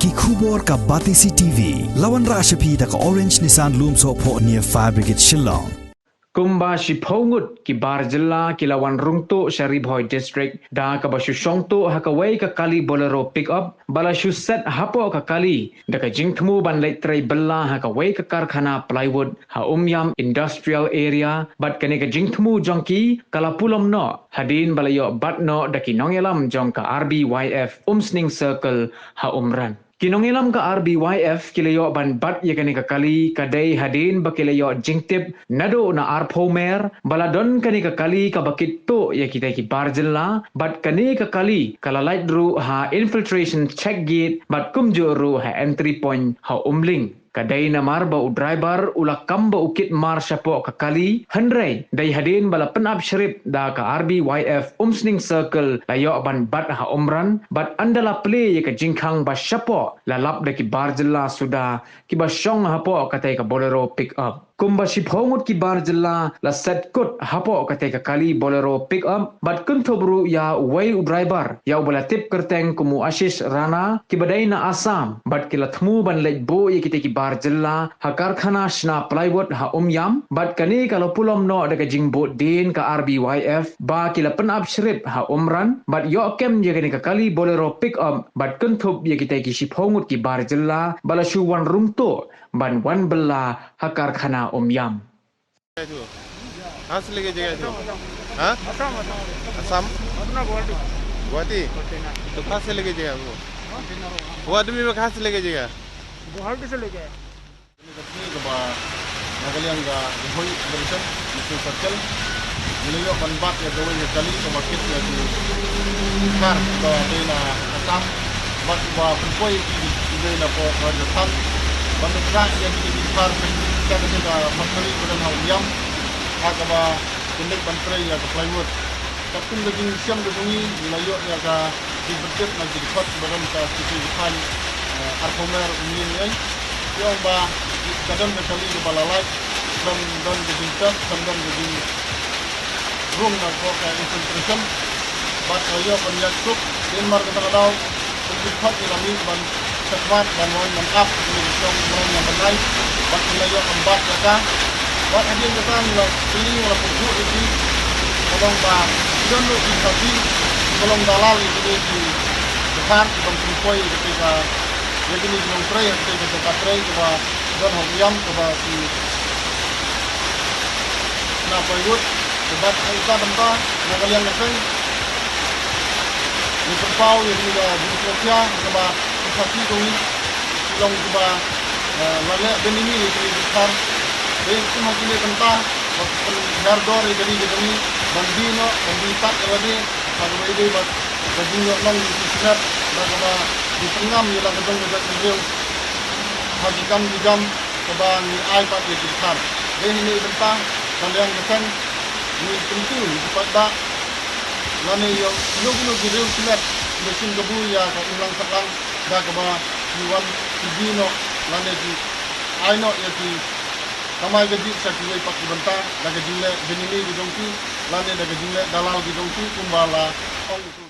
ki khubor ka Batisi TV lawan ra shapi da ka Orange Nissan Loom so pho near Fire Brigade Shillong. Kumba Shipongut ki bar Jylla ki lawan rungto Rbyf district da ka basu shongto hakawai ka kali bolero pick up bala shu set hapo ka kali da ka Thmu ban Leit Trei bella hakawai ka Karkhana plywood ha Umïam industrial area bat kane ka Thmu jongki kala pulom no hadin bala yo bat no da ki nongelam jong ka Rbyf sning circle ha umran. Kinongilam ka Rbyf kilayo ban bat ya kani ka kali kadai hadin bakilayo jingtip nado na arpomer baladon kani ka kali ka bakito ya kita ki bar Jylla bat kani ka kali kala light ru ha infiltration check gate bat kumjo ru ha entry point ha umling. Kadai na mar ba u driver ula kamba ukit mar syapo ka kali hendrai dai hadin bala penap syarip da ka Rbyf sning circle layo ban bat ha umran bat andala play ya ka jingkang ba syapo lalap da ki bar Jylla sudah ki ba syong hapo katai ka bolero pick up. Kumba Shipongut ki bar Jylla la set kut hapo katai ka kali bolero pick up bat kuntobru ya way u driver ya bala tip kerteng kumu Ashish Rana ki badai na Assam bat kila Thmu ban Leit bo ya kita ki bar Jylla ha Karkhana shna plywood ha Umïam bat kani kalau pulom no daga jingbot din ka Rbyf ba kila penap syrip ha umran bat yo kem ya kani ka kali bolero pick up bat kuntob ya kita ki Shipongut ki bar Jylla bala shuwan rungto ban wan bella ha Karkhana Umïam. कहाँ से लेके जगह थे? हाँ? असम? गुवाहाटी? तो कहाँ से लेके जगह वो? वो आदमी में कहाँ से लेके जगह? गुवाहाटी से लेके आए। Nagaliang ga hoy operation itu circle niliyo banbat ya gawe ya kali ke market ya di kar to dina asam bat ba poi di na po Rajasthan bantu tra ya di kar kita ke masali ko na Umïam aga ba kunik bantrei ya plywood kapun lagi siam de bungi niliyo ya ga di budget na di khot baram ka situ kan arpomer Umïam ai yung ba kadang kali di balalai dan jadi tas dan jadi room na ko ka infiltration bat ayo banyak truk din mar ka daw untuk hot ilami ban sekwat ban mon man up ni yung man yang banai bat ayo ambat ka bat adin ka tan la pili wala pugu ini kolong ba don lo di tapi kolong dalal ini di depan ban kumpoi ketika jadi ni yung Trei ketika Trei ke don Umïam ke si na plywood sebab kita benda nagalian naseng ni perpau yang juga di Malaysia sebab satu tu long sebab lalu benini itu besar dan semua ini benda hardor jadi begini bandino banditak lagi kalau ini bag bajinyo long di sinar bagaimana di tengah ialah gedung gedung hajikan di jam sebab ni iPad itu besar dan ini benda kalian kan ni penting cepat dak lani yo no video silat mesin kebu ya ka ulang selang da ka ba iwan dino lani di aino ya di kamai gaji sakwe pak benta da ga jingle benini di dongki lani da ga jingle dalal di dongki kumbala ong